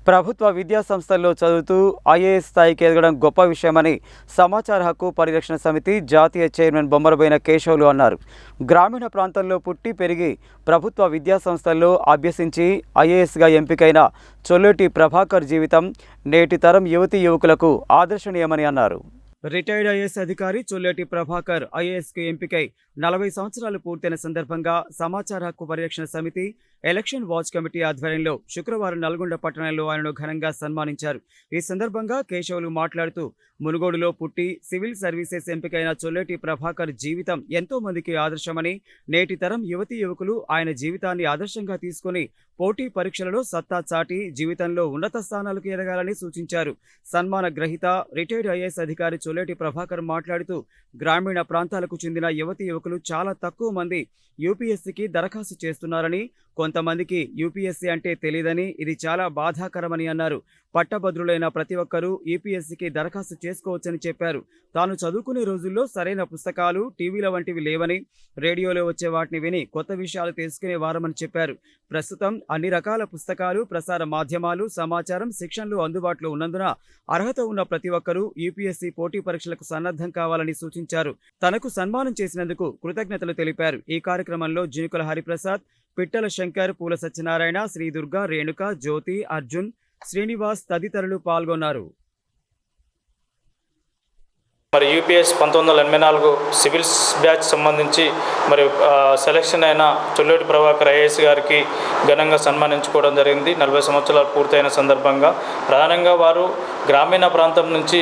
ప్రభుత్వ విద్యా సంస్థల్లో చదువుతూ ఐఏఎస్ స్థాయికి ఎదగడం గొప్ప విషయమని సమాచార హక్కు పరిరక్షణ సమితి జాతీయ చైర్మన్ బొమ్మరబోయిన కేశవులు అన్నారు. గ్రామీణ ప్రాంతాల్లో పుట్టి పెరిగి ప్రభుత్వ విద్యా సంస్థల్లో అభ్యసించి ఐఏఎస్గా ఎంపికైన చొల్లేటి ప్రభాకర్ జీవితం నేటి తరం యువతీ యువకులకు ఆదర్శనీయమని అన్నారు. రిటైర్డ్ ఐఏఎస్ అధికారి చొల్లేటి ప్రభాకర్ ఐఏఎస్కు ఎంపికై 40 సంవత్సరాలు పూర్తయిన సందర్భంగా సమాచార హక్కు పరిరక్షణ సమితి ఎలక్షన్ వాచ్ కమిటీ ఆధ్వర్యంలో శుక్రవారం నల్గొండ పట్టణంలో ఆయనను ఘనంగా సన్మానించారు. ఈ సందర్భంగా కేశవులు మాట్లాడుతూ మునుగోడులో పుట్టి సివిల్ సర్వీసెస్ ఎంపికైన చొల్లేటి ప్రభాకర్ జీవితం ఎంతో మందికి ఆదర్శమని, నేటి తరం యువతీ యువకులు ఆయన జీవితాన్ని ఆదర్శంగా తీసుకుని పోటీ పరీక్షలలో సత్తా చాటి జీవితంలో ఉన్నత స్థానాలకు ఎదగాలని సూచించారు. సన్మాన గ్రహీత రిటైర్డ్ ఐఏఎస్ అధికారి చొల్లేటి ప్రభాకర్ మాట్లాడుతూ గ్రామీణ ప్రాంతాలకు చెందిన యువతీ యువకులు చాలా తక్కువ మంది యూపీఎస్సీకి దరఖాస్తు చేస్తున్నారని, కొంతమందికి యూపీఎస్సీ అంటే తెలియదని, ఇది చాలా బాధాకరమని అన్నారు. పట్టభద్రులైన ప్రతి ఒక్కరూ యూపీఎస్సీకి దరఖాస్తు చేసుకోవచ్చని చెప్పారు. తాను చదువుకునే రోజుల్లో సరైన పుస్తకాలు, టీవీల వంటివి లేవని, రేడియోలో వచ్చే వాటిని విని కొత్త విషయాలు తెలుసుకునే వారమని చెప్పారు. ప్రస్తుతం అన్ని రకాల పుస్తకాలు, ప్రసార మాధ్యమాలు, సమాచారం, శిక్షణలు అందుబాటులో ఉన్నందున అర్హత ఉన్న ప్రతి ఒక్కరూ యూపీఎస్సీ పోటీ పరీక్షలకు సన్నద్ధం కావాలని సూచించారు. తనకు సన్మానం చేసినందుకు కృతజ్ఞతలు తెలిపారు. ఈ కార్యక్రమంలో జినుకుల హరిప్రసాద్, పిట్టల శంకర్, పూల సత్యనారాయణ, శ్రీదుర్గ, రేణుక, జ్యోతి, అర్జున్, శ్రీనివాస్ తదితరులు పాల్గొన్నారు. మరి యూపీఎస్ 1984 సివిల్స్ బ్యాచ్ సంబంధించి మరి సెలక్షన్ అయిన చొల్లేటి ప్రభాకర్ ఐఏఎస్ గారికి ఘనంగా సన్మానించుకోవడం జరిగింది. 40 సంవత్సరాలు పూర్తయిన సందర్భంగా ప్రధానంగా వారు గ్రామీణ ప్రాంతం నుంచి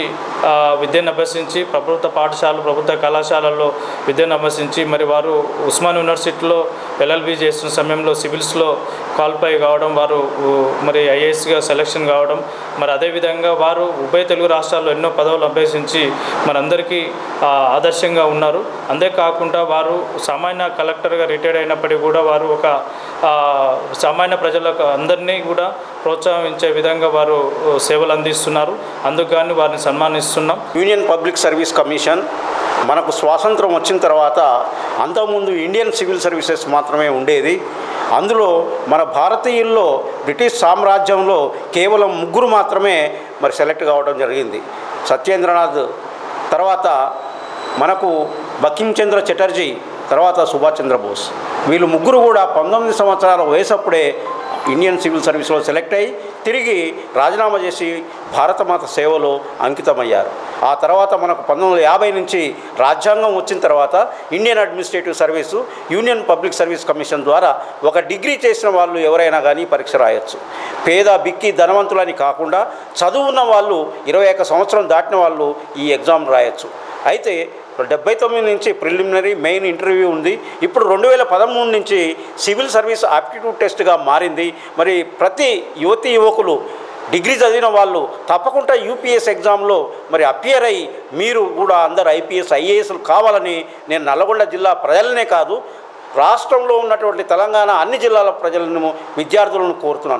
విద్యను అభ్యసించి ప్రభుత్వ పాఠశాలలు, ప్రభుత్వ కళాశాలల్లో విద్యను అభ్యసించి మరి వారు ఉస్మాన్ యూనివర్సిటీలో ఎల్ఎల్బి చేస్తున్న సమయంలో సివిల్స్లో క్వాలిఫై కావడం, వారు మరి ఐఏఎస్గా సెలక్షన్ కావడం, మరి అదేవిధంగా వారు ఉభయ తెలుగు రాష్ట్రాల్లో ఎన్నో పదవులు అభ్యసించి మనందరికీ ఆదర్శంగా ఉన్నారు. అంతేకాకుండా వారు సామాన్య కలెక్టర్గా రిటైర్డ్ అయినప్పటికీ కూడా వారు ఒక సామాన్య ప్రజలకు అందరినీ కూడా ప్రోత్సహించే విధంగా వారు సేవలు అందిస్తున్నారు. అందుకు కానీ వారిని సన్మానిస్తున్నాం. యూనియన్ పబ్లిక్ సర్వీస్ కమిషన్ మనకు స్వాతంత్రం వచ్చిన తర్వాత అంతకుముందు ఇండియన్ సివిల్ సర్వీసెస్ మాత్రమే ఉండేది. అందులో మన భారతీయుల్లో బ్రిటిష్ సామ్రాజ్యంలో కేవలం 3 మాత్రమే మరి సెలెక్ట్ కావడం జరిగింది. సత్యేంద్రనాథ్ తర్వాత మనకు బంకించంద్ర చటర్జీ, తర్వాత సుభాష్ చంద్రబోస్, వీళ్ళు 3 కూడా 19 సంవత్సరాల వయసప్పుడే ఇండియన్ సివిల్ సర్వీస్లో సెలెక్ట్ అయ్యి తిరిగి రాజీనామా చేసి భారతమాత సేవలో అంకితమయ్యారు. ఆ తర్వాత మనకు 1950 నుంచి రాజ్యాంగం వచ్చిన తర్వాత Indian administrative service, union public service commission ద్వారా ఒక డిగ్రీ చేసిన వాళ్ళు ఎవరైనా కానీ పరీక్ష రాయొచ్చు. పేద, బిక్కి, ధనవంతులని కాకుండా చదువున్న వాళ్ళు 21 సంవత్సరం దాటిన వాళ్ళు ఈ ఎగ్జామ్ రాయొచ్చు. అయితే 79 నుంచి ప్రిలిమినరీ, మెయిన్ ఇంటర్వ్యూ ఉంది. ఇప్పుడు 2013 నుంచి సివిల్ సర్వీస్ ఆప్టిట్యూడ్ టెస్ట్గా మారింది. మరి ప్రతి యువతీ యువకులు డిగ్రీ చదివిన వాళ్ళు తప్పకుండా యూపీఎస్ ఎగ్జామ్లో మరి అపియర్ అయ్యి మీరు కూడా అందరు ఐపీఎస్, ఐఏఎస్లు కావాలని నేను నల్గొండ జిల్లా ప్రజలనే కాదు రాష్ట్రంలో ఉన్నటువంటి తెలంగాణ అన్ని జిల్లాల ప్రజలను, విద్యార్థులను కోరుతున్నాను.